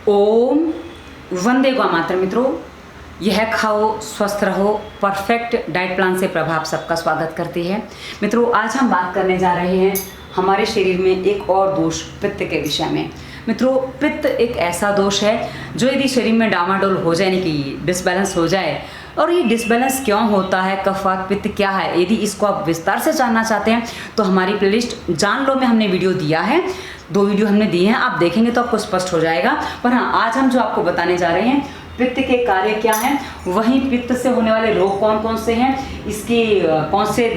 ओम वंदे गौ मातर। मित्रों, यह खाओ स्वस्थ रहो परफेक्ट डाइट प्लान से प्रभाव सबका स्वागत करती है। मित्रों, आज हम बात करने जा रहे हैं हमारे शरीर में एक और दोष पित्त के विषय में। मित्रों, पित्त एक ऐसा दोष है जो यदि शरीर में डामाडोल हो जाए, यानी कि डिसबैलेंस हो जाए, और ये डिसबैलेंस क्यों होता है, कफ वात पित्त क्या है, यदि इसको आप विस्तार से जानना चाहते हैं तो हमारी प्लेलिस्ट जान लो में हमने वीडियो दिया है, 2 वीडियो हमने दिए हैं, आप देखेंगे तो आपको स्पष्ट हो जाएगा। पर हाँ, आज हम जो आपको बताने जा रहे हैं पित्त के कार्य क्या हैं, वहीं पित्त से होने वाले रोग कौन कौन से हैं, इसकी कौन से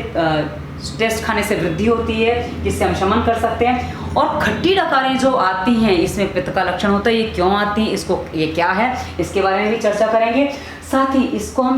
टेस्ट खाने से वृद्धि होती है, जिससे हम शमन कर सकते हैं, और खट्टी डकारें जो आती हैं इसमें पित्त का लक्षण होता है, ये क्यों आती हैं, इसको ये क्या है, इसके बारे में भी चर्चा करेंगे। साथ ही इसको हम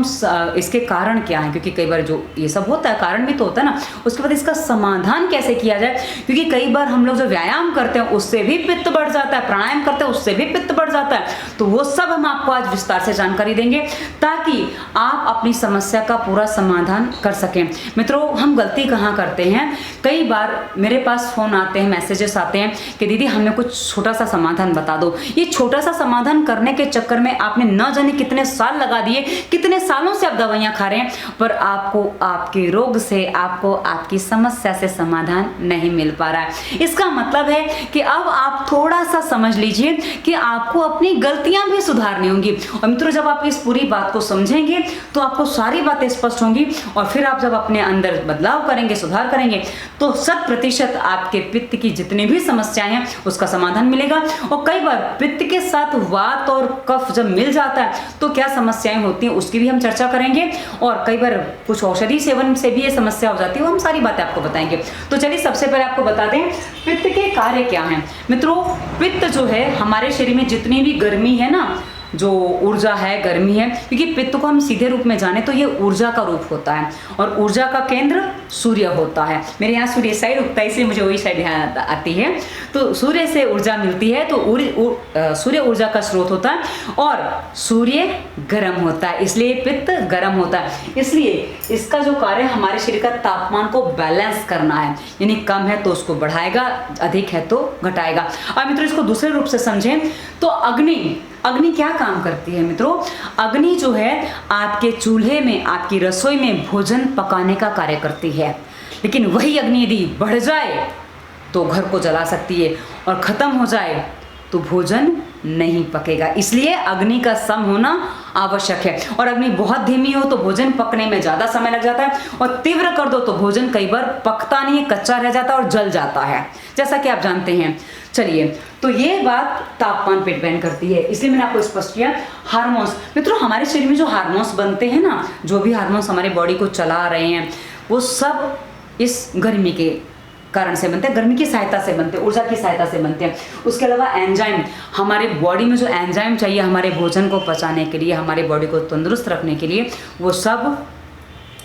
इसके कारण क्या हैं, क्योंकि कई बार जो ये सब होता है कारण भी तो होता है ना, उसके बाद इसका समाधान कैसे किया जाए, क्योंकि कई बार हम लोग जो व्यायाम करते हैं उससे भी पित्त बढ़ जाता है, प्राणायाम करते हैं उससे भी पित्त बढ़ जाता है, तो वो सब हम आपको आज विस्तार से जानकारी देंगे ताकि आप अपनी समस्या का पूरा समाधान कर सकें। मित्रों, हम गलती कहाँ करते हैं, कई बार मेरे पास फोन आते हैं, मैसेजेस आते हैं कि दीदी हमें कुछ छोटा सा समाधान बता दो। ये छोटा सा समाधान करने के चक्कर में आपने न जाने कितने साल लगा दिए, कितने सालों से आप दवाइयां खा रहे हैं, पर आपको आपके रोग से, आपको आपकी समस्या से समाधान नहीं मिल पा रहा है। इसका मतलब है कि अब आप थोड़ा सा समझ लीजिए कि आपको अपनी गलतियां भी सुधारनी होंगी। और मित्रों, जब आप इस पूरी बात को समझेंगे तो आपको सारी बातें स्पष्ट होंगी, और फिर आप जब अपने अंदर बदलाव करेंगे, सुधार करेंगे, तो 100% आपके पित्त की जितनी भी समस्याएं हैं उसका समाधान मिलेगा। और कई बार पित्त के साथ वात और कफ जब मिल जाता है तो क्या समस्याएं होती हैं उसकी भी हम चर्चा करेंगे, और कई बार कुछ औषधि सेवन से भी ये समस्या हो जाती है, वो हम सारी बातें आपको बताएंगे। तो चलिए सबसे पहले आपको बता दें पित्त के कार्य क्या हैं। मित्रों, पित्त जो है हमारे शरीर में जितनी भी गर्मी है ना, जो ऊर्जा है, गर्मी है, क्योंकि पित्त को हम सीधे रूप में जाने तो ये ऊर्जा का रूप होता है, और ऊर्जा का केंद्र सूर्य होता है। मेरे यहाँ सूर्य साइड उगता है, इसलिए मुझे वही साइड ध्यान आती है। तो सूर्य से ऊर्जा मिलती है, तो सूर्य ऊर्जा का स्रोत होता है, और सूर्य गर्म होता है, इसलिए पित्त गर्म होता है। इसलिए इसका जो कार्य हमारे शरीर का तापमान को बैलेंस करना है, यानी कम है तो उसको बढ़ाएगा, अधिक है तो घटाएगा। अब मित्रों, इसको दूसरे रूप से समझें तो अग्नि क्या काम करती है। मित्रों, अग्नि जो है आपके चूल्हे में, आपकी रसोई में भोजन पकाने का कार्य करती है, लेकिन वही अग्नि यदि बढ़ जाए तो घर को जला सकती है, और खत्म हो जाए तो भोजन नहीं पकेगा। इसलिए अग्नि का सम होना आवश्यक है, और अग्नि बहुत धीमी हो तो भोजन पकने में ज्यादा समय लग जाता है, और तीव्र कर दो तो भोजन कई बार पकता नहीं है, कच्चा रह जाता है और जल जाता है, जैसा कि आप जानते हैं। चलिए, तो ये बात तापमान पे डिपेंड करती है, इसलिए मैंने आपको स्पष्ट किया। हार्मोन्स, मित्रों हमारे शरीर में जो हार्मोन्स बनते हैं ना, जो भी हार्मोन्स हमारे बॉडी को चला रहे हैं, वो सब इस गर्मी के कारण से बनते हैं, गर्मी की सहायता से बनते हैं, ऊर्जा की सहायता से बनते हैं। उसके अलावा एंजाइम, हमारे बॉडी में जो एंजाइम चाहिए हमारे भोजन को पचाने के लिए, हमारे बॉडी को तंदुरुस्त रखने के लिए, वो सब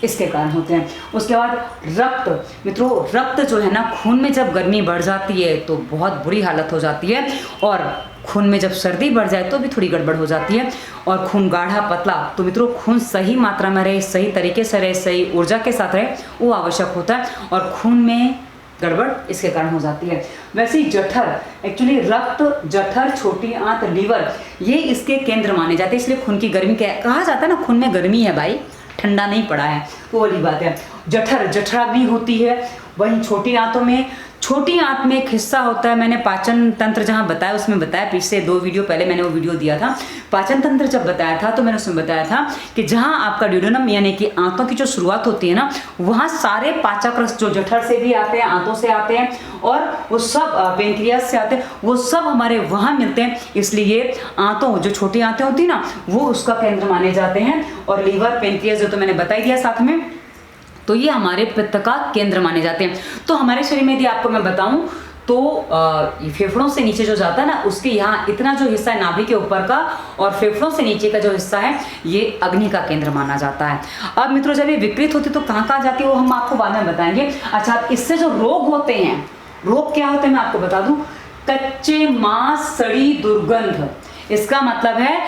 इसके कारण होते हैं। उसके बाद रक्त, मित्रों रक्त जो है ना, खून में जब गर्मी बढ़ जाती है तो बहुत बुरी हालत हो जाती है, और खून में जब सर्दी बढ़ जाए तो भी थोड़ी गड़बड़ हो जाती है, और खून गाढ़ा पतला, तो मित्रों खून सही मात्रा में रहे, सही तरीके से रहे, सही ऊर्जा के साथ रहे, वो आवश्यक होता है, और खून में गड़बड़ इसके कारण हो जाती है। वैसे ही जठर, एक्चुअली रक्त, जठर, छोटी आंत, लीवर, ये इसके केंद्र माने जाते हैं, इसलिए खून की गर्मी कहा जाता है ना, खून में गर्मी है भाई, ठंडा नहीं पड़ा है, तो वाली बात है। जठराग्नि होती है। वहीं छोटी आंतों में, छोटी आंत में एक हिस्सा होता है, मैंने पाचन तंत्र जहाँ बताया उसमें बताया, पिछले 2 वीडियो पहले मैंने वो वीडियो दिया था, पाचन तंत्र जब बताया था तो मैंने उसमें बताया था कि जहाँ आपका ड्यूडेनम यानी कि आंतों की जो शुरुआत होती है ना, वहाँ सारे पाचक रस जो जठर से भी आते हैं, आंतों से आते हैं, और वो सब पेनक्रियास से आते हैं, वो सब हमारे वहाँ मिलते हैं। इसलिए आंतों, जो छोटी आंतें होती है ना, वो उसका केंद्र माने जाते हैं, और लीवर, पेनक्रियास जो तो मैंने बता ही दिया साथ में, तो ये हमारे पित्त का केंद्र माने जाते हैं। तो हमारे शरीर में यदि आपको मैं बताऊं तो फेफड़ों से नीचे जो जाता है ना, उसके यहाँ इतना जो हिस्सा है नाभि के ऊपर का, और फेफड़ों से नीचे का जो हिस्सा है, ये अग्नि का केंद्र माना जाता है। अब मित्रों, जब ये विकृत होती है तो कहाँ कहाँ जाती है वो हम आपको बाद में बताएंगे। अच्छा, इससे जो रोग होते हैं, रोग क्या होते हैं मैं आपको बता दूं। कच्चे मांस, सड़ी दुर्गंध, इसका मतलब है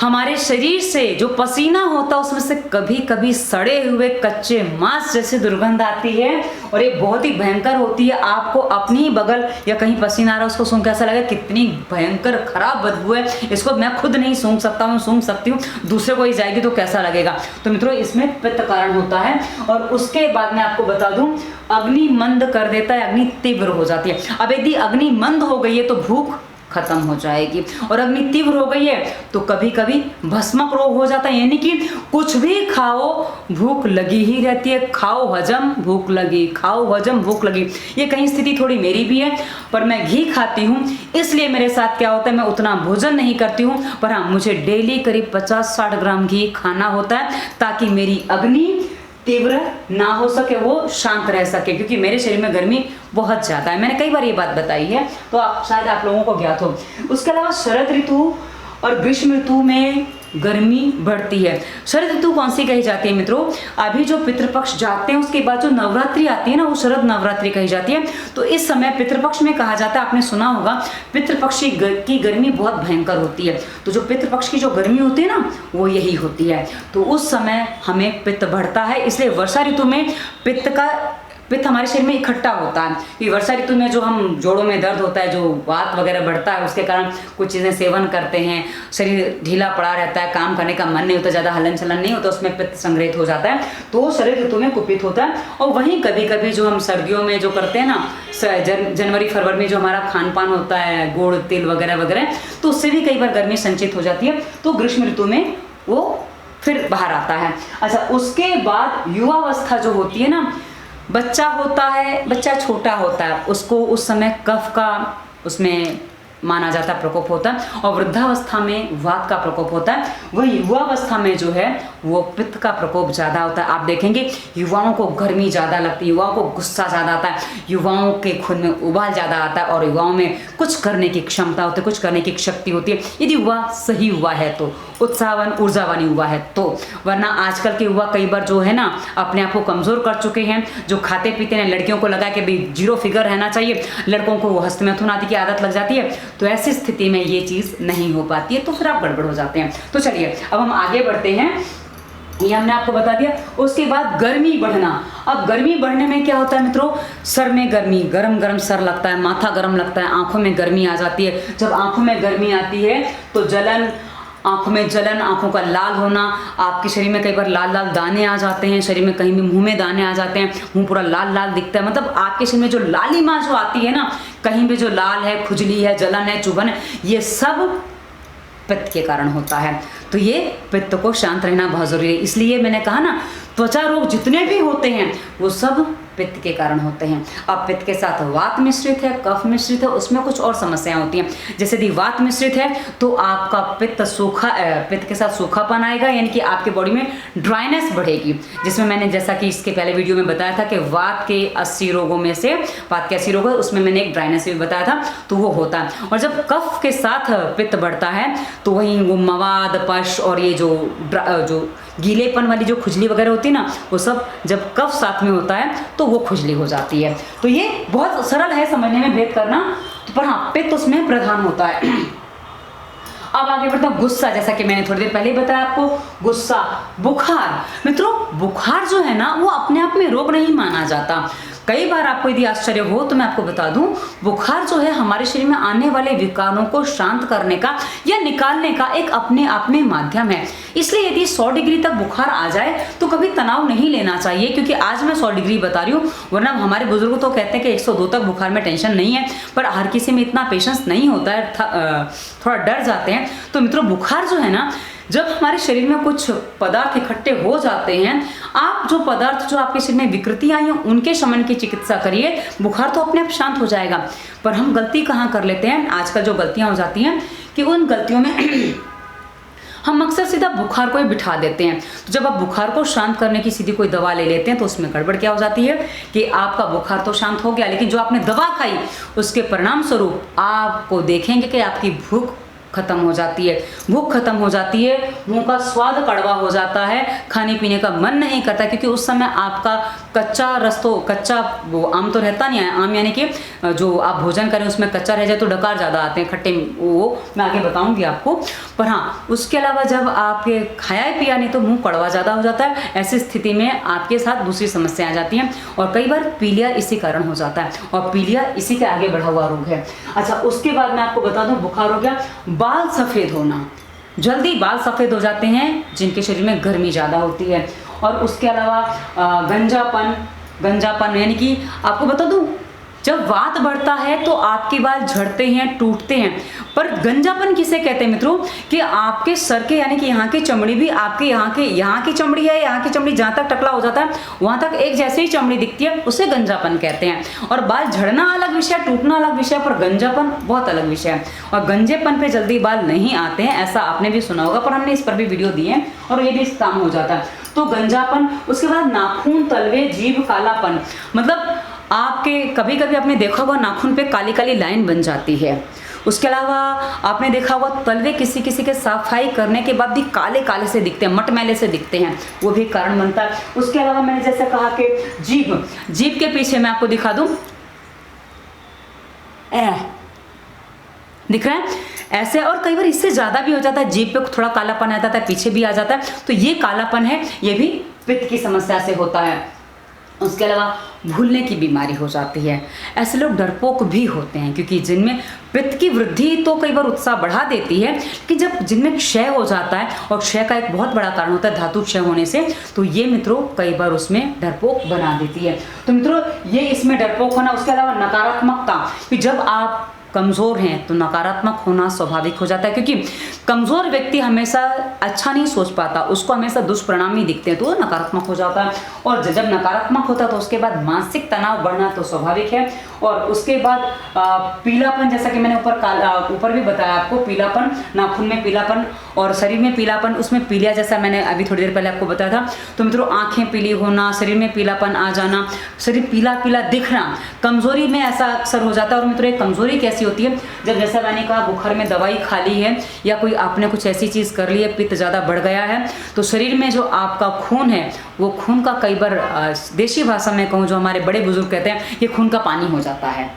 हमारे शरीर से जो पसीना होता है उसमें से कभी कभी सड़े हुए कच्चे मांस जैसे दुर्गंध आती है और ये बहुत ही भयंकर होती है। आपको अपनी बगल या कहीं पसीना आ रहा है उसको सूंघ के ऐसा लगे कितनी भयंकर खराब बदबू है, इसको मैं खुद नहीं सूंघ सकता हूँ, सूंघ सकती हूँ, दूसरे को ही जाएगी तो कैसा लगेगा। तो मित्रों इसमें पित्त कारण होता है। और उसके बाद मैं आपको बता दूं, अग्नि मंद कर देता है, अग्नि तीव्र हो जाती है। अब यदि अग्नि मंद हो गई है तो भूख खत्म हो जाएगी, और अग्नि तीव्र हो गई है तो कभी कभी भस्मक रोग हो जाता है, यानी कि कुछ भी खाओ भूख लगी ही रहती है, खाओ हजम भूख लगी, खाओ हजम भूख लगी। ये कहीं स्थिति थोड़ी मेरी भी है, पर मैं घी खाती हूँ इसलिए मेरे साथ क्या होता है, मैं उतना भोजन नहीं करती हूँ, पर हाँ मुझे डेली करीब 50-60 ग्राम घी खाना होता है ताकि मेरी अग्नि तीव्र ना हो सके, वो शांत रह सके, क्योंकि मेरे शरीर में गर्मी बहुत ज़्यादा है। मैंने कई बार ये बात बताई है तो शायद आप लोगों को ज्ञात हो। उसके अलावा शरद ऋतु और ग्रीष्म ऋतु में गर्मी बढ़ती है। शरद ऋतु कौन सी कही जाती है मित्रों, अभी जो पितृपक्ष जाते हैं उसके बाद जो नवरात्रि आती है ना, वो शरद नवरात्रि कही जाती है। तो इस समय पितृपक्ष में कहा जाता है, आपने सुना होगा पितृपक्ष की गर्मी बहुत भयंकर होती है। तो जो पितृपक्ष की जो गर्मी होती है ना वो यही होती है। तो उस समय हमें पित्त बढ़ता है, इसलिए वर्षा ऋतु में पित्त हमारे शरीर में इकट्ठा होता है। कि वर्षा ऋतु में जो हम जोड़ों में दर्द होता है, जो वात वगैरह बढ़ता है, उसके कारण कुछ चीज़ें सेवन करते हैं, शरीर ढीला पड़ा रहता है, काम करने का मन नहीं होता, ज़्यादा हलन चलन नहीं होता, उसमें पित्त संग्रहित हो जाता है, तो शरद ऋतु में कुपित होता है। और वहीं कभी कभी जो हम सर्दियों में जो करते हैं ना, जनवरी फरवरी में जो हमारा खान पान होता है, गुड़ तिल वगैरह वगैरह, तो उससे भी कई बार गर्मी संचित हो जाती है। तो ग्रीष्म ऋतु में वो फिर बाहर आता है। अच्छा, उसके बाद युवावस्था जो होती है ना, बच्चा होता है, बच्चा छोटा होता है, उसको उस समय कफ का उसमें माना जाता है प्रकोप होता है, और वृद्धावस्था में वात का प्रकोप होता है। वही युवावस्था में जो है वो पित्त का प्रकोप ज़्यादा होता है। आप देखेंगे युवाओं को गर्मी ज़्यादा लगती है, युवाओं को गुस्सा ज़्यादा आता है, युवाओं के खून में उबाल ज़्यादा आता है, और युवाओं में कुछ करने की क्षमता होती है, कुछ करने की शक्ति होती है, यदि युवा सही युवा है तो, उत्साहवान ऊर्जावान युवा है तो। वरना आजकल के युवा कई बार जो है ना अपने आप को कमज़ोर कर चुके हैं, जो खाते पीते हैं, लड़कियों को लगा कि भाई 0 फिगर रहना चाहिए, लड़कों को हस्तमैथुन आदि की आदत लग जाती है, तो ऐसी स्थिति में ये चीज़ नहीं हो पाती है, तो फिर आप गड़बड़ हो जाते हैं। तो चलिए अब हम आगे बढ़ते हैं। ये हमने आपको बता दिया। उसके बाद गर्मी बढ़ना। अब गर्मी बढ़ने में क्या होता है मित्रों, सर में गर्मी, गरम गरम सर लगता है, माथा गरम लगता है, आंखों में गर्मी आ जाती है। जब आंखों में गर्मी आती है तो जलन, आंखों में जलन, आंखों का लाल होना, आपके शरीर में कई बार लाल लाल दाने आ जाते हैं, शरीर में कहीं भी मुंह में दाने आ जाते हैं, मुंह पूरा लाल लाल दिखता है। मतलब आपके शरीर में जो लालिमा जो आती है ना, कहीं भी जो लाल है, खुजली है, जलन है, चुभन है, ये सब पित्त के कारण होता है। तो ये पित्त को शांत रहना बहुत जरूरी है। इसलिए मैंने कहा ना, त्वचा रोग जितने भी होते हैं वो सब पित्त के कारण होते हैं। अब पित्त के साथ वात मिश्रित है, कफ मिश्रित है, उसमें कुछ और समस्याएं होती हैं। जैसे यदि वात मिश्रित है तो आपका पित्त पित्त के साथ सूखापन आएगा, यानी कि आपके बॉडी में ड्राइनेस बढ़ेगी, जिसमें मैंने जैसा कि इसके पहले वीडियो में बताया था कि वात के 80 रोगों में से वात के 80 रोग है, उसमें मैंने एक ड्राइनेस भी बताया था, तो वो होता है। और जब कफ के साथ पित्त बढ़ता है तो वहीं वो मवाद, पश और ये जो गीलेपन वाली जो खुजली वगैरह होती है ना, वो सब जब कफ साथ में होता है तो वो खुजली हो जाती है। तो ये बहुत सरल है समझने में, भेद करना, तो पर हाँ पित्त उसमें प्रधान होता है। अब आगे बढ़ता हूँ, गुस्सा। जैसा कि मैंने थोड़ी देर पहले बताया आपको, गुस्सा, बुखार। मित्रों बुखार जो है ना वो अपने आप में रोग नहीं माना जाता। कई बार आपको यदि आश्चर्य हो तो मैं आपको बता दूं, बुखार जो है हमारे शरीर में आने वाले विकारों को शांत करने का या निकालने का एक अपने आप में माध्यम है। इसलिए यदि 100 डिग्री तक बुखार आ जाए तो कभी तनाव नहीं लेना चाहिए, क्योंकि आज मैं 100 डिग्री बता रही हूँ, वरना हमारे बुजुर्ग तो कहते हैं कि 102 तक बुखार में टेंशन नहीं है, पर हर किसी में इतना पेशेंस नहीं होता है, थोड़ा डर जाते हैं। तो मित्रों बुखार जो है ना, जब हमारे शरीर में कुछ पदार्थ इकट्ठे हो जाते हैं, आप जो पदार्थ जो आपके शरीर में विकृति आई है उनके शमन की चिकित्सा करिए, बुखार तो अपने आप शांत हो जाएगा। पर हम गलती कहाँ कर लेते हैं, आजकल जो गलतियां हो जाती हैं कि उन गलतियों में हम अक्सर सीधा बुखार को ही बिठा देते हैं। तो जब आप बुखार को शांत करने की सीधी कोई दवा ले लेते हैं तो उसमें गड़बड़ क्या हो जाती है कि आपका बुखार तो शांत हो गया, लेकिन जो आपने दवा खाई उसके परिणाम स्वरूप आपको देखेंगे कि आपकी भूख खत्म हो जाती है, भूख खत्म हो जाती है, मुंह का स्वाद कड़वा हो जाता है, खाने पीने का मन नहीं करता, क्योंकि उस समय आपका कच्चा रस तो कच्चा वो आम तो रहता नहीं है। आम यानी कि जो आप भोजन करें उसमें कच्चा रह जाए तो डकार ज़्यादा आते हैं खट्टे, वो मैं आगे बताऊंगी आपको। पर हाँ, उसके अलावा जब आपके खाया पिया नहीं तो मुंह कड़वा ज़्यादा हो जाता है। ऐसी स्थिति में आपके साथ दूसरी समस्या आ जाती हैं और कई बार पीलिया इसी कारण हो जाता है, और पीलिया इसी के आगे बढ़ा हुआ रोग है। अच्छा, उसके बाद मैं आपको बता दूं, बुखार हो गया, बाल सफ़ेद होना, जल्दी बाल सफ़ेद हो जाते हैं जिनके शरीर में गर्मी ज़्यादा होती है। और उसके अलावा गंजापन यानी कि आपको बता दूं, जब वात बढ़ता है तो आपके बाल झड़ते हैं, टूटते हैं। पर गंजापन किसे कहते हैं मित्रों, कि आपके सर के यानी कि यहाँ की चमड़ी भी आपके यहाँ की चमड़ी है, यहाँ की चमड़ी जहाँ तक टकला हो जाता है वहाँ तक एक जैसे ही चमड़ी दिखती है, उसे गंजापन कहते हैं। और बाल झड़ना अलग विषय, टूटना अलग विषय, पर गंजापन बहुत अलग विषय है। और गंजेपन पे जल्दी बाल नहीं आते हैं, ऐसा आपने भी सुना होगा, पर हमने इस पर भी वीडियो दी है और ये भी काम हो जाता है। तो गंजापन, उसके बाद नाखून, तलवे, जीभ कालापन, मतलब आपके कभी कभी आपने देखा होगा नाखून पे काली काली लाइन बन जाती है। उसके अलावा आपने देखा होगा तलवे किसी किसी के सफाई करने के बाद भी काले काले से दिखते हैं, मटमैले से दिखते हैं, वो भी कारण बनता है। उसके अलावा मैंने जैसे कहा कि जीभ के पीछे मैं आपको दिखा दूं, दिख रहा है ऐसे, और कई बार इससे ज़्यादा भी हो जाता है, जीभ पे थोड़ा कालापन आ जाता है, पीछे भी आ जाता है, तो ये कालापन है, ये भी पित्त की समस्या से होता है। उसके अलावा भूलने की बीमारी हो जाती है। ऐसे लोग डरपोक भी होते हैं, क्योंकि जिनमें पित्त की वृद्धि तो कई बार उत्साह बढ़ा देती है कि जब जिनमें क्षय हो जाता है, और क्षय का एक बहुत बड़ा कारण होता है धातु क्षय होने से, तो ये मित्रों कई बार उसमें डरपोक बना देती है। तो मित्रों ये इसमें डरपोक होना। उसके अलावा नकारात्मकता, कि जब आप कमज़ोर हैं तो नकारात्मक होना स्वाभाविक हो जाता है, क्योंकि कमज़ोर व्यक्ति हमेशा अच्छा नहीं सोच पाता, उसको हमेशा दुष्परिणाम ही दिखते हैं, तो वो नकारात्मक हो जाता है। और जब नकारात्मक होता है तो उसके बाद मानसिक तनाव बढ़ना तो स्वाभाविक है। और उसके बाद पीलापन, जैसा कि मैंने ऊपर भी बताया आपको, पीलापन, नाखून में पीलापन और शरीर में पीलापन, उसमें पीलिया जैसा मैंने अभी थोड़ी देर पहले आपको बताया था। तो मित्रों आंखें पीली होना, शरीर में पीलापन आ जाना, शरीर पीला पीला दिखना, कमज़ोरी में ऐसा अक्सर हो जाता है। और मित्रों एक कमज़ोरी कैसी होती है, जब जैसा मैंने कहा बुखार में दवाई खा ली है, या कोई आपने कुछ ऐसी चीज़ कर ली है, पित्त ज़्यादा बढ़ गया है, तो शरीर में जो आपका खून है वो खून का कई बार देशी भाषा में कहूँ, जो हमारे बड़े बुजुर्ग कहते हैं, ये खून का पानी हो जाता है।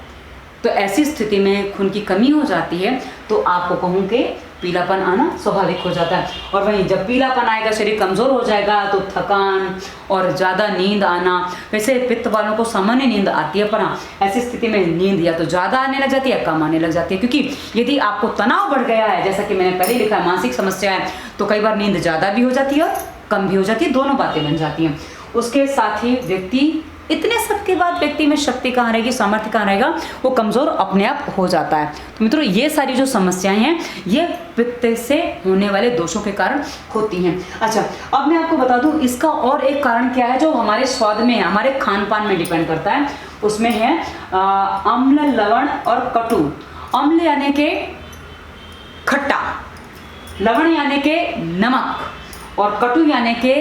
तो ऐसी स्थिति में खून की कमी हो जाती है, तो आपको कहूँ कि पीलापन आना स्वाभाविक हो जाता है। और वहीं जब पीलापन आएगा, शरीर कमज़ोर हो जाएगा, तो थकान और ज़्यादा नींद आना। वैसे पित्त वालों को सामान्य नींद आती है, पर हाँ ऐसी स्थिति में नींद या तो ज़्यादा आने लग जाती है या कम आने लग जाती है, क्योंकि यदि आपको तनाव बढ़ गया है, जैसा कि मैंने पहले लिखा है, मानसिक समस्या है, तो कई बार नींद ज़्यादा भी हो जाती है और कम भी हो जाती है, दोनों बातें बन जाती हैं। उसके साथ ही व्यक्ति, इतने सब के बाद व्यक्ति में शक्ति कहाँ रहेगी, सामर्थ्य कहाँ रहेगा, वो कमज़ोर अपने आप हो जाता है। तो मित्रों ये सारी जो समस्याएं हैं ये पित्त से होने वाले दोषों के कारण होती हैं। अच्छा, अब मैं आपको बता दूं इसका और एक कारण क्या है, जो हमारे स्वाद में है, हमारे खान पान में डिपेंड करता है। उसमें है अम्ल, लवण और कटु। अम्ल यानी के खट्टा, लवण यानी के नमक, और कटु यानी के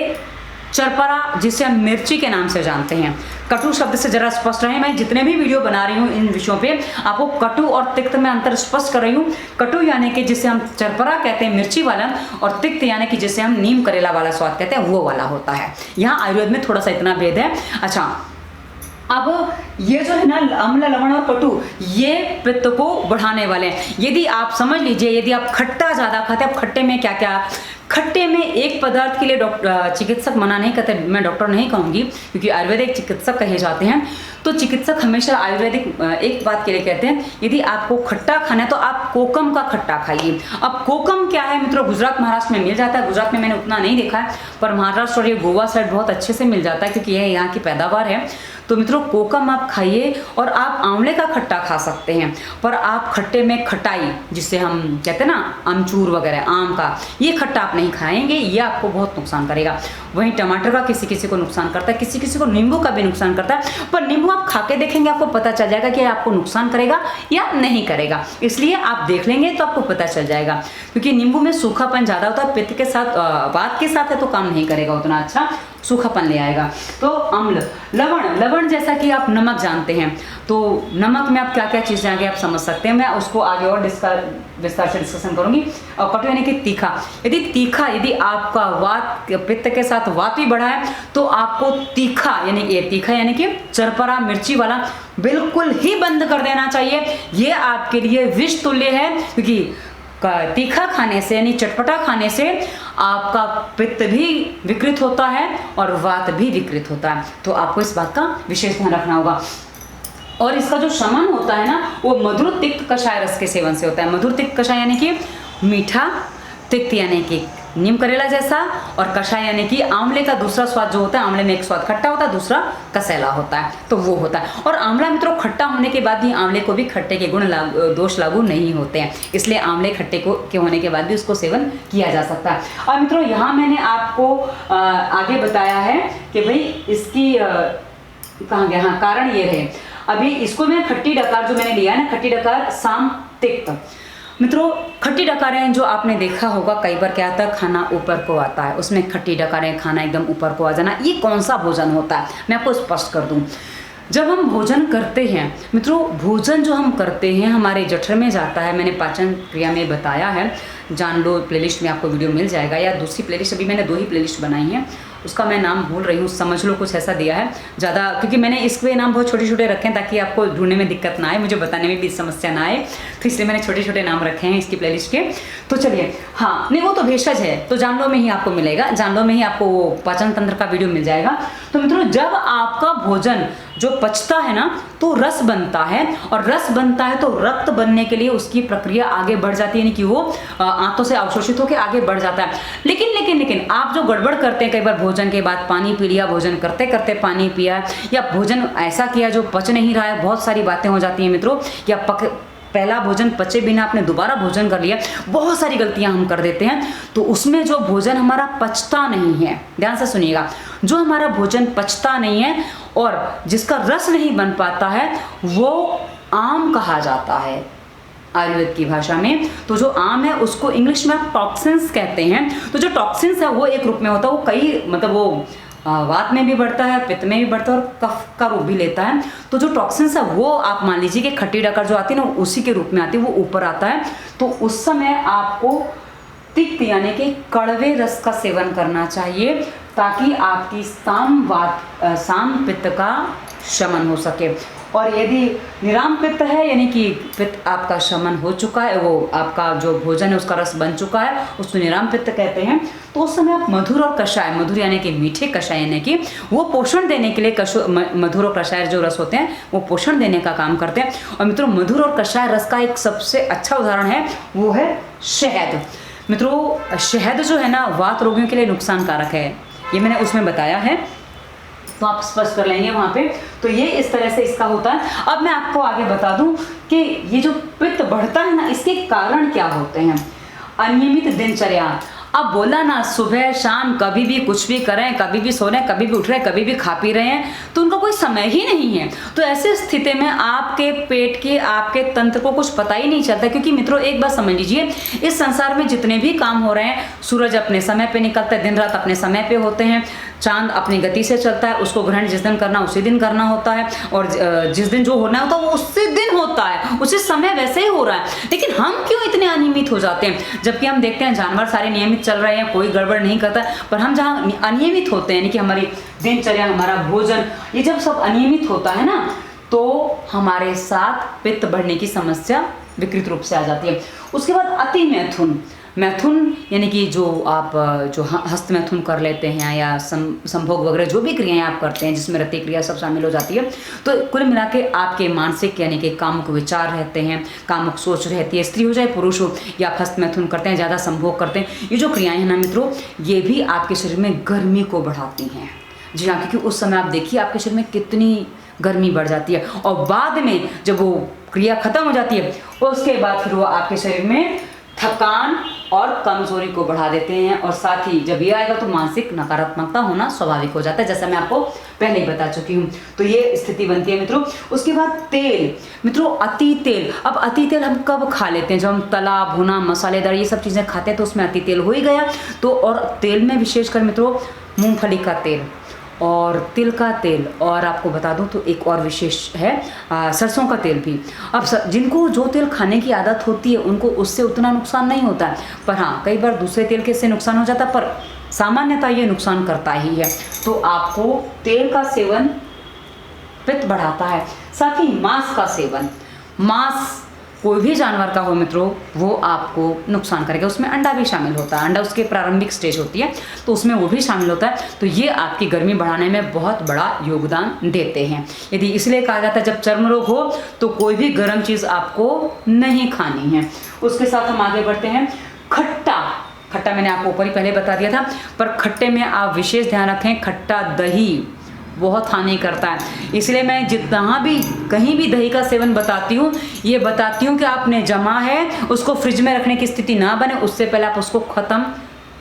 चरपरा, जिसे हम मिर्ची के नाम से जानते हैं। कटु शब्द से जरा स्पष्ट रहे, मैं जितने भी वीडियो बना रही हूँ इन विषयों पे आपको कटु और तिक्त में अंतर स्पष्ट कर रही हूँ। कटु यानी कि जिसे हम चरपरा कहते हैं मिर्ची वाला, और तिक्त यानी कि जिसे हम नीम करेला वाला स्वाद कहते हैं, वो वाला होता है। यहाँ आयुर्वेद में थोड़ा सा इतना भेद है। अच्छा, अब ये जो है ना अम्ल, लवण और कटु, ये पित्त को बढ़ाने वाले हैं। यदि आप समझ लीजिए, यदि आप खट्टा ज़्यादा खाते हैं, अब खट्टे में क्या क्या, खट्टे में एक पदार्थ के लिए चिकित्सक मना नहीं करते, मैं डॉक्टर नहीं कहूँगी क्योंकि आयुर्वेदिक चिकित्सक कहे जाते हैं, तो चिकित्सक हमेशा आयुर्वेदिक एक बात के लिए कहते हैं, यदि आपको खट्टा खाना है तो आप कोकम का खट्टा खाइए। अब कोकम क्या है मित्रों, गुजरात महाराष्ट्र में मिल जाता है, गुजरात में मैंने उतना नहीं देखा है, पर महाराष्ट्र और ये गोवा साइड बहुत अच्छे से मिल जाता है, क्योंकि यह यहाँ की पैदावार है। तो मित्रों कोकम आप खाइए, और आप आंवले का खट्टा खा सकते हैं, पर आप खट्टे में खटाई, जिसे हम कहते हैं ना अमचूर वगैरह, आम का, ये खट्टा आप नहीं खाएंगे, ये आपको बहुत नुकसान करेगा। वहीं टमाटर का किसी किसी को नुकसान करता है, किसी किसी को नींबू का भी नुकसान करता है, पर नींबू आप खा के देखेंगे, आपको पता चल जाएगा कि आपको नुकसान करेगा या नहीं करेगा। इसलिए आप देख लेंगे तो आपको पता चल जाएगा, क्योंकि नींबू में सूखापन ज़्यादा होता है, पित्त के साथ, वात के साथ है तो काम नहीं करेगा उतना अच्छा। सूखापन ले आएगा। तो अम्ल, लवण जैसा कि आप नमक जानते हैं, तो नमक में आप क्या क्या चीज़ें आगे आप समझ सकते हैं, मैं उसको आगे और विस्तार से डिस्कशन करूंगी। और कटु यानी कि तीखा, यदि आपका वात पित्त के साथ वात भी बढ़ा है तो आपको तीखा यानी कि चरपरा मिर्ची वाला बिल्कुल ही बंद कर देना चाहिए। ये आपके लिए विष तुल्य है, क्योंकि तीखा खाने से यानी चटपटा खाने से आपका पित्त भी विकृत होता है और वात भी विकृत होता है। तो आपको इस बात का विशेष ध्यान रखना होगा। और इसका जो शमन होता है ना, वो मधुर तिक्त कषाय रस के सेवन से होता है। मधुर तिक्त कषाय यानी कि मीठा, तिक्त यानी कि नीम करेला जैसा, और कषाय यानी कि आंवले का दूसरा स्वाद जो होता है, आंवले में एक स्वाद खट्टा होता है, दूसरा कसैला होता है, तो वो होता है। और आंवला मित्रों खट्टा होने के बाद भी आंवले को भी खट्टे के दोष लागू नहीं होते हैं, इसलिए आंवले खट्टे के होने के बाद भी उसको सेवन किया जा सकता है। और मित्रों यहाँ मैंने आपको आगे बताया है कि भाई इसकी कहाँ गया, हाँ कारण ये रहे। अभी इसको मैं खट्टी डकार जो मैंने लिया है ना, खट्टी डकार साम तिक्त। मित्रों खट्टी डकारें जो आपने देखा होगा कई बार क्या आता है, खाना ऊपर को आता है, उसमें खट्टी डकारें खाना एकदम ऊपर को आ जाना, ये कौन सा भोजन होता है मैं आपको स्पष्ट कर दूं। जब हम भोजन करते हैं मित्रों, भोजन जो हम करते हैं हमारे जठर में जाता है, मैंने पाचन क्रिया में बताया है, जान लो प्लेलिस्ट में आपको वीडियो मिल जाएगा, या दूसरी प्लेलिस्ट, अभी मैंने 2 ही प्लेलिस्ट बनाई हैं, उसका मैं नाम भूल रही हूँ, समझ लो कुछ ऐसा दिया है ज़्यादा, क्योंकि मैंने इसके नाम बहुत छोटे छोटे रखे हैं ताकि आपको ढूंढने में दिक्कत ना आए, मुझे बताने में भी समस्या ना आए, तो इसलिए मैंने छोटे छोटे नाम रखे हैं इसकी प्लेलिस्ट के। तो चलिए, हाँ नहीं वो तो भेषज है, तो जान लो में ही आपको मिलेगा, जान लो में ही आपको वो पाचन तंत्र का वीडियो मिल जाएगा। तो मित्रों जब आपका भोजन जो पचता है ना, तो रस बनता है, और रस बनता है तो रक्त बनने के लिए उसकी प्रक्रिया आगे बढ़ जाती है, यानी कि वो आंतों से अवशोषित होकर आगे बढ़ जाता है। लेकिन आप जो गड़बड़ करते हैं, कई बार भोजन के बाद पानी पी लिया, भोजन करते करते पानी पिया, या भोजन ऐसा किया जो पच नहीं रहा है, बहुत सारी बातें हो जाती हैं मित्रों, या पहला भोजन पचे बिना आपने दोबारा भोजन कर लिया, बहुत सारी गलतियां हम कर देते हैं। तो उसमें जो भोजन हमारा पचता नहीं है, ध्यान से सुनिएगा, जो हमारा भोजन पचता नहीं है और जिसका रस नहीं बन पाता है, वो आम कहा जाता है आयुर्वेद की भाषा में। तो जो आम है उसको इंग्लिश में आप टॉक्सिन्स कहते हैं। तो जो टॉक्सिन्स है वो एक रूप में होता है, वो कई मतलब वो वात में भी बढ़ता है, पित्त में भी बढ़ता है, और कफ का रूप भी लेता है। तो जो टॉक्सिन्स है वो आप मान लीजिए कि खट्टी डकार जो आती है ना, उसी के रूप में आती है, वो ऊपर आता है। तो उस समय आपको तिक्त यानी कि कड़वे रस का सेवन करना चाहिए, ताकि आपकी साम पित्त का शमन हो सके। और यदि निराम पित्त है, यानी कि पित्त आपका शमन हो चुका है, वो आपका जो भोजन है उसका रस बन चुका है, उसको निराम पित्त कहते हैं, तो उस समय आप मधुर और कषाय, मधुर यानी कि मीठे, कषाय यानी कि वो पोषण देने के लिए, मधुर और कषाय जो रस होते हैं वो पोषण देने का काम करते हैं। और मित्रों मधुर और कषाय रस का एक सबसे अच्छा उदाहरण है, वो है शहद। मित्रों शहद जो है ना, वात रोगियों के लिए नुकसानकारक है, ये मैंने उसमें बताया है, तो आप स्पष्ट कर लेंगे वहां पे। तो ये इस तरह से इसका होता है। अब मैं आपको आगे बता दूं कि ये जो पित्त बढ़ता है ना, इसके कारण क्या होते हैं। अनियमित दिनचर्या, अब बोला ना, सुबह शाम कभी भी कुछ भी करें, कभी भी सो रहे हैं, कभी भी उठ रहे हैं, कभी भी खा पी रहे हैं, तो उनका कोई समय ही नहीं है। तो ऐसी स्थिति में आपके पेट के, आपके तंत्र को कुछ पता ही नहीं चलता। क्योंकि मित्रों एक बात समझ लीजिए, इस संसार में जितने भी काम हो रहे हैं, सूरज अपने समय पे निकलता है, दिन रात अपने समय पे होते हैं, चांद अपनी गति से चलता है, उसको ग्रहण जिस दिन करना उसी दिन करना होता है, और जिस दिन जो होना होता है वो उसी दिन होता है, उसी समय वैसे ही हो रहा है। लेकिन हम क्यों इतने अनियमित हो जाते हैं, जबकि हम देखते हैं जानवर सारे नियमित चल रहे हैं, कोई गड़बड़ नहीं करता, पर हम जहाँ अनियमित होते हैं, यानी कि हमारी दिनचर्या, हमारा भोजन, ये जब सब अनियमित होता है ना, तो हमारे साथ पित्त बढ़ने की समस्या विकृत रूप से आ जाती है। उसके बाद अति मैथुन, मैथुन यानी कि जो आप जो हस्त मैथुन कर लेते हैं, या संभोग वगैरह जो भी क्रियाएं आप करते हैं जिसमें रति क्रिया सब शामिल हो जाती है, तो कुल मिला के आपके मानसिक यानी कि कामुक विचार रहते हैं, कामुक सोच रहती है, स्त्री हो चाहे पुरुष हो, या आप हस्त मैथुन करते हैं, ज़्यादा संभोग करते हैं, ये जो क्रियाएं हैं ना मित्रों, ये भी आपके शरीर में गर्मी को बढ़ाती हैं। जी हाँ, क्योंकि उस समय आप देखिए आपके शरीर में कितनी गर्मी बढ़ जाती है, और बाद में जब वो क्रिया खत्म हो जाती है, उसके बाद फिर वो आपके शरीर में थकान और कमजोरी को बढ़ा देते हैं, और साथ ही जब ये आएगा तो मानसिक नकारात्मकता होना स्वाभाविक हो जाता है, जैसा मैं आपको पहले ही बता चुकी हूँ। तो ये स्थिति बनती है मित्रों। उसके बाद तेल, मित्रों अति तेल। अब अति तेल हम कब खा लेते हैं? जब हम तला भुना मसालेदार ये सब चीज़ें खाते हैं तो उसमें अति तेल हो ही गया। तो और तेल में विशेषकर मित्रों मूंगफली का तेल और तिल का तेल, और आपको बता दूं तो एक और विशेष है सरसों का तेल भी। अब जिनको जो तेल खाने की आदत होती है उनको उससे उतना नुकसान नहीं होता है, पर हाँ कई बार दूसरे तेल के से नुकसान हो जाता है, पर सामान्यतः ये नुकसान करता ही है। तो आपको तेल का सेवन पित्त बढ़ाता है। साथ ही मांस का सेवन, मांस कोई भी जानवर का हो मित्रों वो आपको नुकसान करेगा। उसमें अंडा भी शामिल होता है, अंडा उसके प्रारंभिक स्टेज होती है तो उसमें वो भी शामिल होता है। तो ये आपकी गर्मी बढ़ाने में बहुत बड़ा योगदान देते हैं। यदि इसलिए कहा जाता है जब चर्म रोग हो तो कोई भी गर्म चीज़ आपको नहीं खानी है। उसके साथ हम आगे बढ़ते हैं। खट्टा, खट्टा मैंने आपको ऊपर ही पहले बता दिया था, पर खट्टे में आप विशेष ध्यान रखें, खट्टा दही बहुत हानि करता है। इसलिए मैं जितना भी कहीं भी दही का सेवन बताती हूँ, ये बताती हूँ कि आपने जमा है उसको फ्रिज में रखने की स्थिति ना बने, उससे पहले आप उसको ख़त्म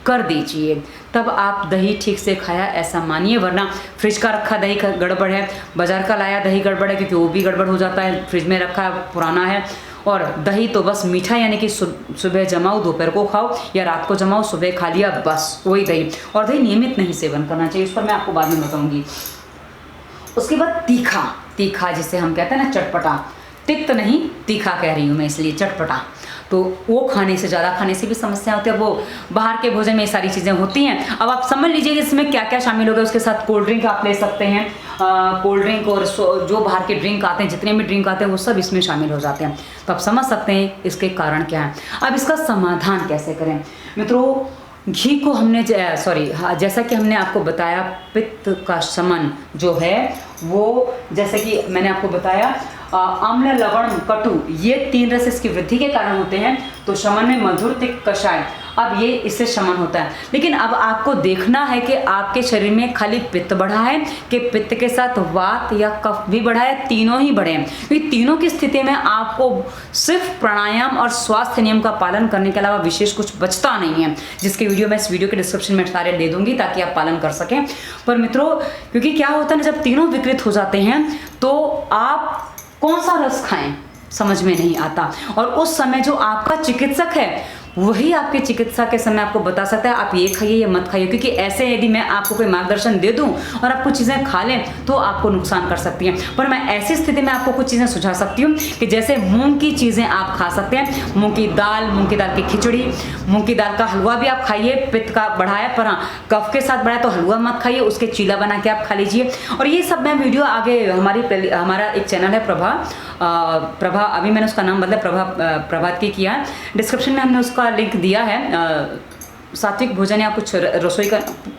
कर दीजिए, तब आप दही ठीक से खाया ऐसा मानिए। वरना फ्रिज का रखा दही का गड़बड़ है, बाजार का लाया दही गड़बड़ है, क्योंकि वो भी गड़बड़ हो जाता है, फ्रिज में रखा पुराना है। और दही तो बस मीठा, यानी कि सुबह जमाओ दोपहर को खाओ, या रात को जमाओ सुबह खा लिया, बस वही दही। और दही नियमित नहीं सेवन करना चाहिए, उस पर मैं आपको बाद में बताऊंगी। उसके बाद तीखा, तीखा जिसे हम कहते हैं ना चटपटा, तिक्त नहीं तीखा कह रही हूँ मैं इसलिए चटपटा, तो वो खाने से ज़्यादा खाने से भी समस्या होती है। वो बाहर के भोजन में ये सारी चीज़ें होती हैं। अब आप समझ लीजिए इसमें क्या क्या शामिल हो गया। उसके साथ कोल्ड ड्रिंक आप ले सकते हैं, कोल्ड ड्रिंक और जो बाहर के ड्रिंक आते हैं, जितने भी ड्रिंक आते हैं वो सब इसमें शामिल हो जाते हैं। तो आप समझ सकते हैं इसके कारण क्या है। अब इसका समाधान कैसे करें मित्रों? घी को हमने जैसा कि हमने आपको बताया, पित्त का शमन जो है वो, जैसे कि मैंने आपको बताया अम्ल लवण कटु ये 3 रस इसकी वृद्धि के कारण होते हैं। तो शमन में मधुर तिक्त कषाय, अब ये इससे शमन होता है। लेकिन अब आपको देखना है कि आपके शरीर में खाली पित्त बढ़ा है कि पित्त के साथ वात या कफ भी बढ़ा है, तीनों ही बढ़े हैं। क्योंकि तीनों की स्थिति में आपको सिर्फ प्राणायाम और स्वास्थ्य नियम का पालन करने के अलावा विशेष कुछ बचता नहीं है, जिसके वीडियो मैं इस वीडियो के डिस्क्रिप्शन में सारे दे दूंगी ताकि आप पालन कर सकें। पर मित्रों क्योंकि क्या होता है ना, जब तीनों विकृत हो जाते हैं तो आप कौन सा रस खाएं समझ में नहीं आता, और उस समय जो आपका चिकित्सक है वही आपके चिकित्सा के समय आपको बता सकता है आप ये खाइए ये मत खाइए। क्योंकि ऐसे यदि मैं आपको कोई मार्गदर्शन दे दूं और आप कुछ चीज़ें खा लें तो आपको नुकसान कर सकती हैं। पर मैं ऐसी स्थिति में आपको कुछ चीज़ें सुझा सकती हूँ कि जैसे मूंग की चीज़ें आप खा सकते हैं, मूंग की दाल की खिचड़ी, मूंग की दाल का हलवा भी आप खाइए, पित्त का बढ़ाया, पर हाँ कफ के साथ बढ़ाया तो हलवा मत खाइए, उसके चीला बना के आप खा लीजिए। और ये सब मैं वीडियो आगे हमारा एक चैनल है प्रभा, अभी मैंने उसका नाम बदला प्रभात की किया है, डिस्क्रिप्शन में हमने उसका लिंक दिया है, सात्विक भोजन या कुछ रसोई का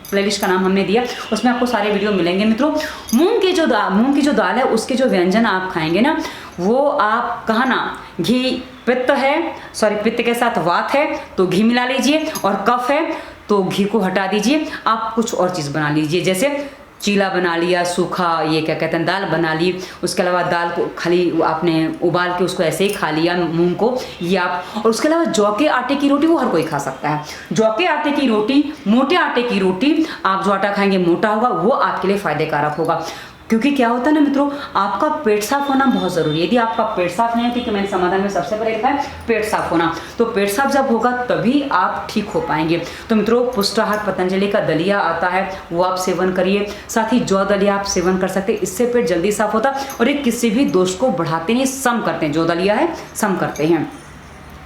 प्लेलिस्ट का नाम हमने दिया, उसमें आपको सारे वीडियो मिलेंगे मित्रों। मूंग की जो दाल है उसके जो व्यंजन आप खाएंगे ना, वो आप कहा ना घी, पित्त के साथ वात है तो घी मिला लीजिए, और कफ है तो घी को हटा दीजिए, आप कुछ और चीज़ बना लीजिए, जैसे चीला बना लिया, सूखा ये क्या कहते हैं दाल बना ली। उसके अलावा दाल को खाली आपने उबाल के उसको ऐसे ही खा लिया मूंग को, ये आप। और उसके अलावा जौ के आटे की रोटी वो हर कोई खा सकता है। जौ के आटे की रोटी, मोटे आटे की रोटी, आप जो आटा खाएंगे मोटा होगा वो आपके लिए फायदे कारक होगा। क्योंकि क्या होता है ना मित्रों, आपका पेट साफ होना बहुत ज़रूरी है। यदि आपका पेट साफ नहीं है, क्योंकि मैंने समाधान में सबसे पहले लिखा है पेट साफ होना, तो पेट साफ जब होगा तभी आप ठीक हो पाएंगे। तो मित्रों पुष्टाहार पतंजलि का दलिया आता है वो आप सेवन करिए, साथ ही जौ दलिया आप सेवन कर सकते हैं, इससे पेट जल्दी साफ होता है और ये किसी भी दोष को बढ़ाते नहीं, सम करते हैं। जो दलिया है सम करते हैं।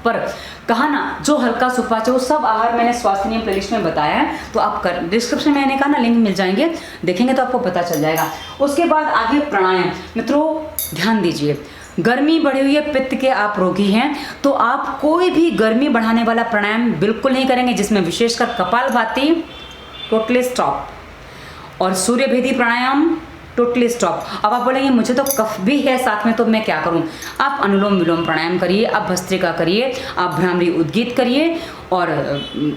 पर कहा ना जो हल्का सुपाच्य वो सब आहार मैंने स्वास्थ्य नियम प्लेलिस्ट में बताया है, तो आप डिस्क्रिप्शन में मैंने कहा ना लिंक मिल जाएंगे, देखेंगे तो आपको पता चल जाएगा। उसके बाद आगे प्राणायाम। मित्रों ध्यान दीजिए, गर्मी बढ़ी हुई है, पित्त के आप रोगी हैं तो आप कोई भी गर्मी बढ़ाने वाला प्राणायाम बिल्कुल नहीं करेंगे, जिसमें विशेषकर कपालभाति टोटली स्टॉप, और सूर्यभेदी प्राणायाम टोटली स्टॉप। अब आप बोलेंगे मुझे तो कफ भी है साथ में तो मैं क्या करूं? आप अनुलोम विलोम प्राणायाम करिए, आप भस्त्रिका करिए, आप भ्रामरी उद्गीत करिए और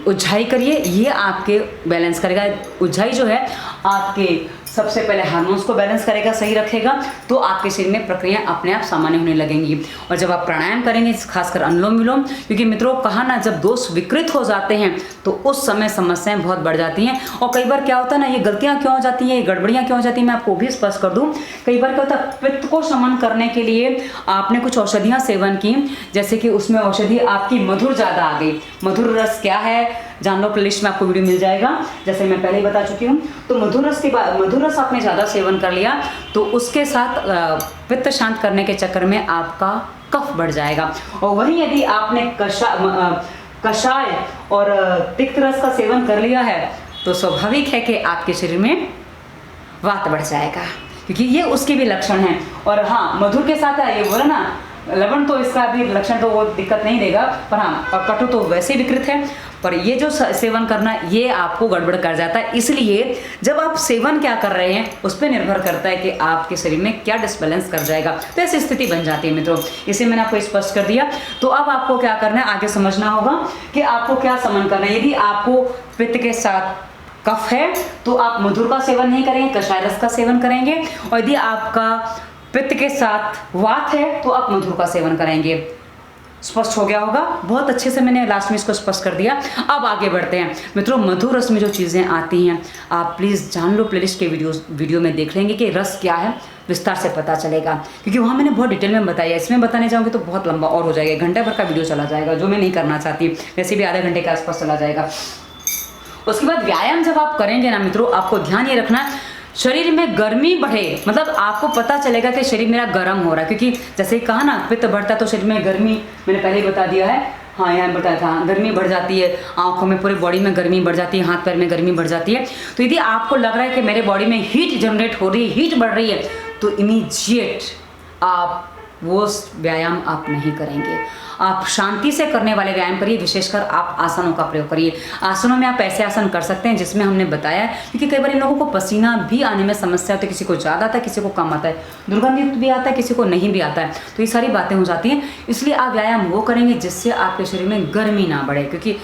उज्जाई करिए, ये आपके बैलेंस करेगा। उज्जाई जो है आपके सबसे पहले हार्मोन्स को बैलेंस करेगा, सही रखेगा, तो आपके शरीर में प्रक्रिया अपने आप सामान्य होने लगेंगी। और जब आप प्राणायाम करेंगे, खासकर अनुलोम विलोम, क्योंकि मित्रों कहा ना, जब दोष विकृत हो जाते हैं तो उस समय समस्याएं बहुत बढ़ जाती हैं। और कई बार क्या होता है ना, ये गलतियां क्यों हो जाती हैं, ये गड़बड़ियां क्यों हो जाती हैं, मैं आपको भी स्पष्ट कर दूं। कई बार क्या होता है, पित्त को शमन करने के लिए आपने कुछ औषधियां सेवन की, जैसे कि उसमें औषधि आपकी मधुर ज़्यादा आ गई। मधुर रस क्या है, जान लो, प्लेलिस्ट में आपको वीडियो मिल जाएगा, जैसे मैं पहले ही बता चुकी हूँ। तो मधुर रस के बाद, मधुर रस आपने ज़्यादा सेवन कर लिया तो उसके साथ पित्त शांत करने के चक्कर में आपका कफ बढ़ जाएगा। और वहीं यदि आपने कषाय और तिक्त रस का सेवन कर लिया है तो स्वाभाविक है कि आपके शरीर में वात बढ़ जाएगा, क्योंकि ये उसके भी लक्षण हैं। और हाँ, मधुर के साथ ये बोला ना, लवण तो इसका भी लक्षण तो वो दिक्कत नहीं देगा, पर हाँ, और कटु तो वैसे ही विकृत है, पर ये जो सेवन करना ये आपको गड़बड़ कर जाता है। इसलिए जब आप सेवन क्या कर रहे हैं उस पर निर्भर करता है कि आपके शरीर में क्या डिसबैलेंस कर जाएगा, तो ऐसी स्थिति बन जाती है मित्रों। इसे मैंने आपको स्पष्ट कर दिया। तो अब आपको क्या करना है, आगे समझना होगा कि आपको क्या समन करना है। यदि आपको पित्त के साथ कफ है तो आप मधुर का सेवन नहीं करेंगे, कषाय रस का सेवन करेंगे। और यदि आपका पित्त के साथ वात है तो आप मधुर का सेवन करेंगे। स्पष्ट हो गया होगा, बहुत अच्छे से मैंने लास्ट में इसको स्पष्ट कर दिया। अब आगे बढ़ते हैं मित्रों। मधुर रस में जो चीज़ें आती हैं आप प्लीज़ जान लो, प्लेलिस्ट के वीडियो में देख लेंगे कि रस क्या है, विस्तार से पता चलेगा, क्योंकि वहाँ मैंने बहुत डिटेल में बताया। इसमें बताने जाऊँगी तो बहुत लंबा और हो जाएगा, घंटे भर का वीडियो चला जाएगा, जो मैं नहीं करना चाहती। वैसे भी आधे घंटे के आसपास चला जाएगा। उसके बाद व्यायाम जब आप करेंगे ना मित्रों, आपको ध्यान ये रखना, शरीर में गर्मी बढ़े, मतलब आपको पता चलेगा कि शरीर मेरा गर्म हो रहा है। क्योंकि जैसे कहा ना, पित्त बढ़ता तो शरीर में गर्मी, मैंने पहले ही बता दिया है, हाँ यहाँ बताया था, गर्मी बढ़ जाती है, आंखों में, पूरी बॉडी में गर्मी बढ़ जाती है, हाथ पैर में गर्मी बढ़ जाती है। तो यदि आपको लग रहा है कि मेरे बॉडी में हीट जनरेट हो रही है, हीट बढ़ रही है, तो इमीडिएट आप वो व्यायाम आप नहीं करेंगे। आप शांति से करने वाले व्यायाम करिए, विशेषकर आप आसनों का प्रयोग करिए। आसनों में आप ऐसे आसन कर सकते हैं जिसमें हमने बताया है, क्योंकि कई बार इन लोगों को पसीना भी आने में समस्या होती है, किसी को ज़्यादा आता है, किसी को कम आता है, दुर्गंधयुक्त भी आता है, किसी को नहीं भी आता है। तो ये सारी बातें हो जाती हैं। इसलिए आप व्यायाम वो करेंगे जिससे आपके शरीर में गर्मी ना बढ़े। क्योंकि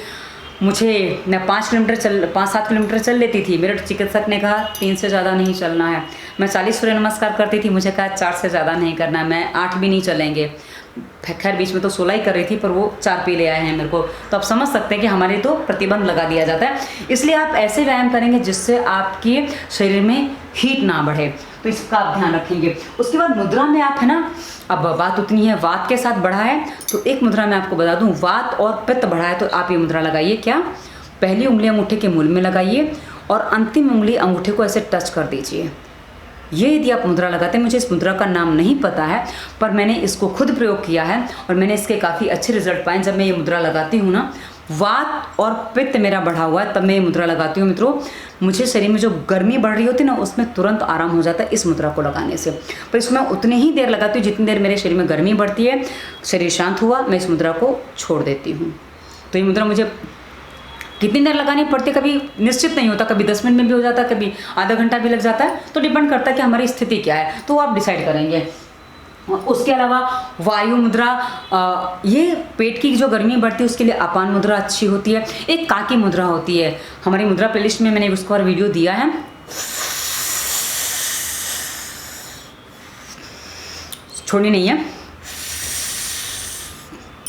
मुझे मैं 5-7 किलोमीटर चल लेती थी, मेरे चिकित्सक ने कहा 3 से ज़्यादा नहीं चलना है। मैं 40 सूर्य नमस्कार करती थी, मुझे कहा 4 से ज़्यादा नहीं करना, मैं 8 भी नहीं चलेंगे। खैर बीच में तो 16 ही कर रही थी, पर वो 4 पे ले आए हैं मेरे को। तो आप समझ सकते हैं कि हमारे तो प्रतिबंध लगा दिया जाता है। इसलिए आप ऐसे व्यायाम करेंगे जिससे आपके शरीर में हीट ना बढ़े, तो इसका आप ध्यान रखेंगे। उसके बाद मुद्रा में आप है ना, अब बात उतनी है, वात के साथ बढ़ा है तो एक मुद्रा में आपको बता दूं, वात और पित्त बढ़ा है तो आप ये मुद्रा लगाइए। क्या, पहली उंगली अंगूठे के मूल में लगाइए और अंतिम उंगली अंगूठे को ऐसे टच कर दीजिए। ये यदि आप मुद्रा लगाते हैं, मुझे इस मुद्रा का नाम नहीं पता है, पर मैंने इसको खुद प्रयोग किया है और मैंने इसके काफ़ी अच्छे रिजल्ट पाए। जब मैं ये मुद्रा लगाती हूँ ना, वात और पित्त मेरा बढ़ा हुआ है, तब मैं ये मुद्रा लगाती हूँ मित्रों, मुझे शरीर में जो गर्मी बढ़ रही होती है ना, उसमें तुरंत आराम हो जाता है इस मुद्रा को लगाने से। पर इसमें उतनी ही देर लगाती हूँ जितनी देर मेरे शरीर में गर्मी बढ़ती है, शरीर शांत हुआ, मैं इस मुद्रा को छोड़ देती हूँ। तो ये मुद्रा मुझे कितनी देर लगानी पड़ती है कभी निश्चित नहीं होता, कभी 10 मिनट में भी हो जाता है, कभी आधा घंटा भी लग जाता है, तो डिपेंड करता है कि हमारी स्थिति क्या है, तो आप डिसाइड करेंगे। उसके अलावा वायु मुद्रा, ये पेट की जो गर्मी बढ़ती है उसके लिए अपान मुद्रा अच्छी होती है। एक काकी मुद्रा होती है, हमारी मुद्रा प्लेलिस्ट में मैंने उसको और वीडियो दिया है, छोड़नी नहीं है,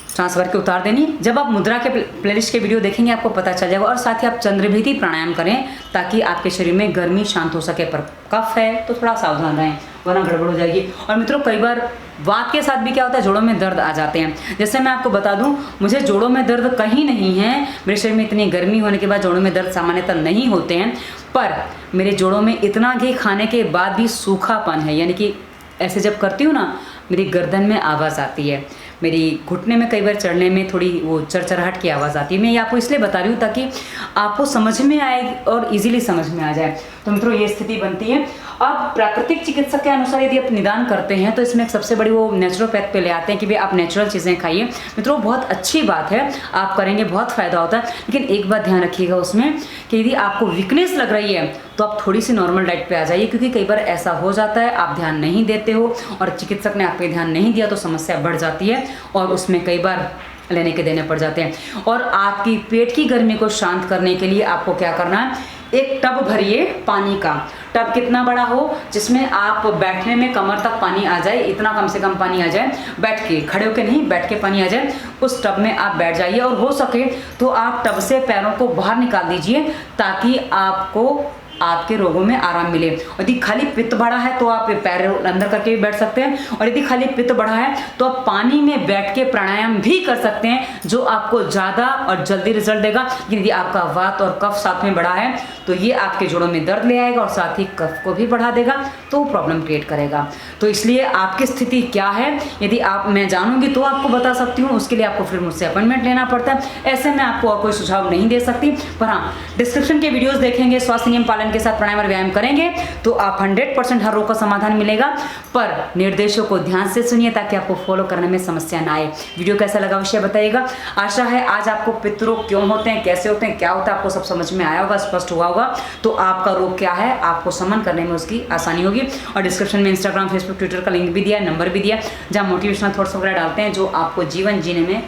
सांस भर के उतार देनी। जब आप मुद्रा के प्लेलिस्ट के वीडियो देखेंगे आपको पता चल जाएगा। और साथ ही आप चंद्रभेदी प्राणायाम करें ताकि आपके शरीर में गर्मी शांत हो सके। पर कफ है तो थोड़ा सावधान रहें, वरना गड़बड़ हो जाएगी। और मित्रों कई बार वात के साथ भी क्या होता है, जोड़ों में दर्द आ जाते हैं। जैसे मैं आपको बता दूं, मुझे जोड़ों में दर्द कहीं नहीं है, मेरे शरीर में इतनी गर्मी होने के बाद जोड़ों में दर्द सामान्यतः नहीं होते हैं, पर मेरे जोड़ों में इतना घी खाने के बाद भी सूखापन है। यानी कि ऐसे जब करती हूँ ना, मेरी गर्दन में आवाज़ आती है, मेरी घुटने में कई बार चढ़ने में थोड़ी वो चरचराहट की आवाज़ आती है। मैं ये आपको इसलिए बता रही हूँ ताकि आपको समझ में आए और इजीली समझ में आ जाए। तो मित्रों ये स्थिति बनती है। अब प्राकृतिक चिकित्सक के अनुसार यदि आप निदान करते हैं तो इसमें एक सबसे बड़ी वो नेचुरोपैथ पे ले आते हैं कि भाई आप नेचुरल चीज़ें खाइए। मित्रों बहुत अच्छी बात है, आप करेंगे बहुत फ़ायदा होता है, लेकिन एक बात ध्यान रखिएगा उसमें कि यदि आपको वीकनेस लग रही है तो आप थोड़ी सी नॉर्मल डाइट पे आ जाइए, क्योंकि कई बार ऐसा हो जाता है आप ध्यान नहीं देते हो और चिकित्सक ने आप पे ध्यान नहीं दिया तो समस्या बढ़ जाती है और उसमें कई बार लेने के देने पड़ जाते हैं। और आपकी पेट की गर्मी को शांत करने के लिए आपको क्या करना है, एक टब भरिए पानी का, टब कितना बड़ा हो जिसमें आप बैठने में कमर तक पानी आ जाए, इतना कम से कम पानी आ जाए, बैठ के, खड़े होके नहीं, बैठ के पानी आ जाए, उस टब में आप बैठ जाइए। और हो सके तो आप टब से पैरों को बाहर निकाल दीजिए ताकि आपको आपके रोगों में आराम मिले। यदि खाली पित्त बढ़ा है तो आप पैर अंदर करके भी बैठ सकते हैं, और यदि खाली पित्त बढ़ा है तो आप पानी में बैठ के प्राणायाम भी कर सकते हैं, जो आपको ज़्यादा और जल्दी रिजल्ट देगा। यदि आपका वात और कफ साथ में बढ़ा है तो ये आपके जोड़ों में दर्द ले आएगा और साथ ही कफ को भी बढ़ा देगा, तो प्रॉब्लम क्रिएट करेगा। तो इसलिए आपकी स्थिति क्या है, यदि मैं जानूंगी तो आपको बता सकती हूँ, उसके लिए आपको फिर मुझसे अपॉइंटमेंट लेना पड़ता है। ऐसे में आपको और कोई सुझाव नहीं दे सकती, पर हाँ, डिस्क्रिप्शन के वीडियोस देखेंगे, स्वास्थ्य नियम पालन के साथ प्राणायाम और व्यायाम करेंगे तो आप 100% हर रोग का समाधान मिलेगा। पर निर्देशों को ध्यान से सुनिए ताकि आपको फॉलो करने में समस्या ना आए। वीडियो कैसा लगा अवश्य बताइएगा। आशा है आज आपको पित्त रोग क्यों होते हैं, कैसे होते हैं, क्या होता है, आपको सब समझ में आया होगा, स्पष्ट हुआ होगा। तो आपका रोग क्या है, आपको समन करने में उसकी आसानी होगी। और डिस्क्रिप्शन में इंस्टाग्राम, फेसबुक, ट्विटर का लिंक भी दिया है, नंबर भी दिया, जहाँ मोटिवेशनल थॉट्स वगैरह डालते हैं जो आपको जीवन जीने में